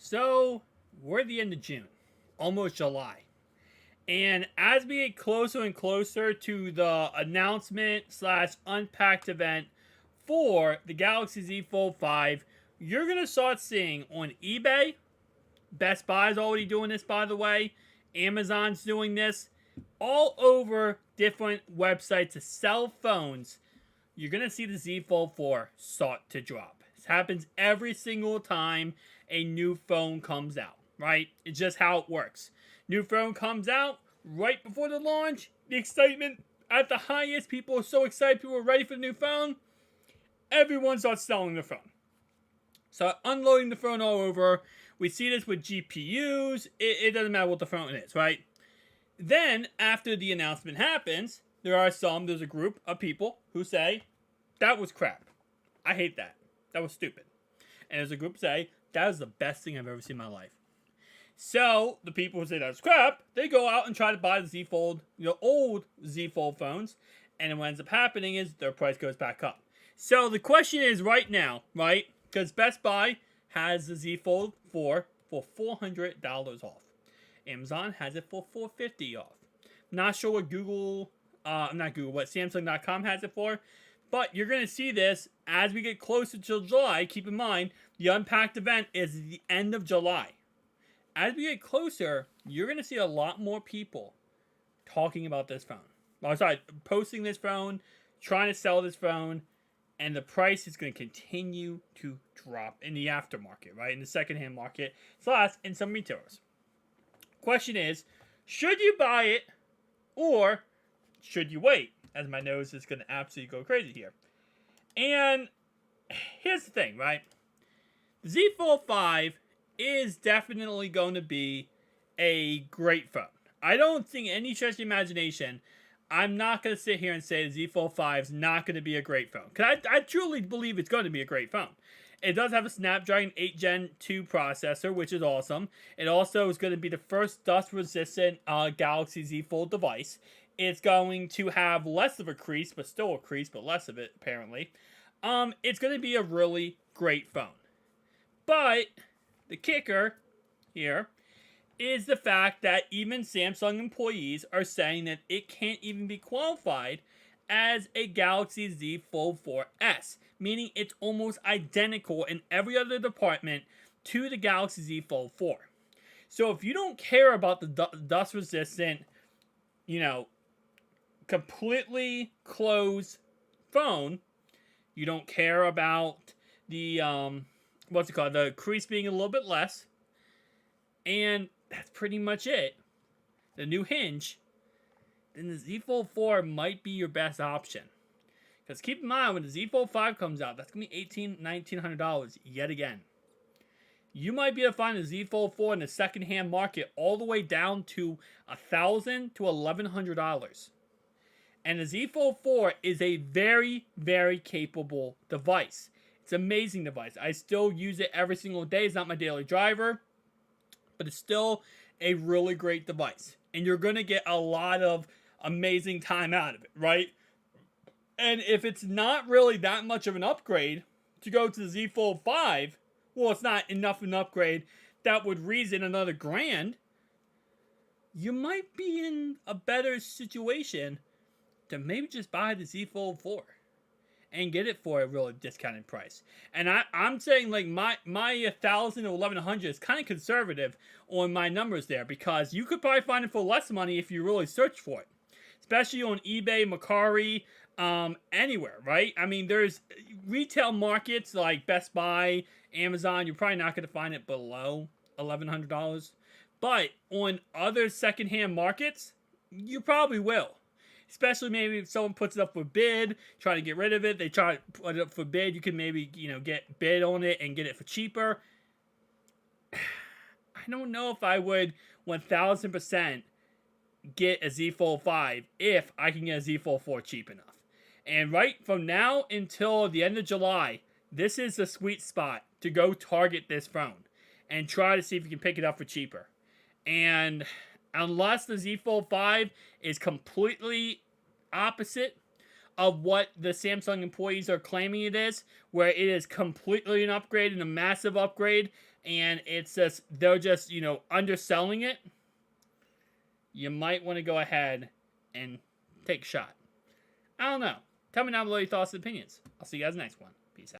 So we're at the end of June, almost July. And as we get closer and closer to the announcement slash unpacked event for the Galaxy Z Fold 5, you're going to start seeing on eBay, Best Buy is already doing this, by the way, Amazon's doing this, all over different websites to sell phones. You're going to see the Z Fold 4 start to drop. This happens every single time a new phone comes out, right? It's just how it works. New phone comes out right before the launch, the excitement at the highest. People are so excited, people are ready for the new phone. Everyone starts selling the phone. So unloading the phone all over. We see this with GPUs. It doesn't matter what the phone is, right? Then, after the announcement happens, there's a group of people who say, that was crap. I hate that. That was stupid. And there's a group say, that is the best thing I've ever seen in my life. So, the people who say that's crap, they go out and try to buy the Z Fold, old Z Fold phones, and what ends up happening is their price goes back up. So, the question is right now, right? Because Best Buy has the Z Fold 4 for $400 off. Amazon has it for $450 off. Not sure what what Samsung.com has it for, but you're going to see this as we get closer to July. Keep in mind, the Unpacked event is the end of July. As we get closer, you're going to see a lot more people talking about this phone. Posting this phone, trying to sell this phone, and the price is going to continue to drop in the aftermarket, right? In the secondhand market, / in some retailers. Question is, should you buy it or should you wait? As my nose is going to absolutely go crazy here. And here's the thing, right? The Z Fold 5 is definitely going to be a great phone. I don't think any stretch of imagination, I'm not going to sit here and say the Z Fold 5 is not going to be a great phone. Because I truly believe it's going to be a great phone. It does have a Snapdragon 8 Gen 2 processor, which is awesome. It also is going to be the first dust-resistant Galaxy Z Fold device. It's going to have less of a crease, but still a crease, but less of it, apparently. It's going to be a really great phone. But the kicker here is the fact that even Samsung employees are saying that it can't even be qualified as a Galaxy Z Fold 4S, meaning it's almost identical in every other department to the Galaxy Z Fold 4. So if you don't care about the dust resistant, completely closed phone, you don't care about the the crease being a little bit less, and that's pretty much it, the new hinge, then the Z Fold 4 might be your best option. Because keep in mind, when the Z Fold 5 comes out, that's going to be $1,900 yet again. You might be able to find the Z Fold 4 in the secondhand market all the way down to $1,000 to $1,100. And the Z Fold 4 is a very, very capable device. It's an amazing device. I still use it every single day. It's not my daily driver, but it's still a really great device. And you're going to get a lot of amazing time out of it, right? And if it's not really that much of an upgrade to go to the Z Fold 5, well, it's not enough of an upgrade that would reason another $1,000, you might be in a better situation to maybe just buy the Z Fold 4 and get it for a really discounted price. And I'm saying like my $1,000 to $1,100 is kind of conservative on my numbers there, because you could probably find it for less money if you really search for it, especially on eBay, Mercari, anywhere, right? I mean, there's retail markets like Best Buy, Amazon. You're probably not going to find it below $1,100, but on other secondhand markets, you probably will. Especially maybe if someone puts it up for bid, try to get rid of it. They try to put it up for bid. You can maybe, get bid on it and get it for cheaper. I don't know if I would 1000% get a Z Fold 5 if I can get a Z Fold 4 cheap enough. And right from now until the end of July, this is the sweet spot to go target this phone and try to see if you can pick it up for cheaper. And unless the Z Fold 5 is completely opposite of what the Samsung employees are claiming it is, where it is completely an upgrade and a massive upgrade, and it's just they're just underselling it, you might want to go ahead and take a shot. I don't know. Tell me down below your thoughts and opinions. I'll see you guys next one.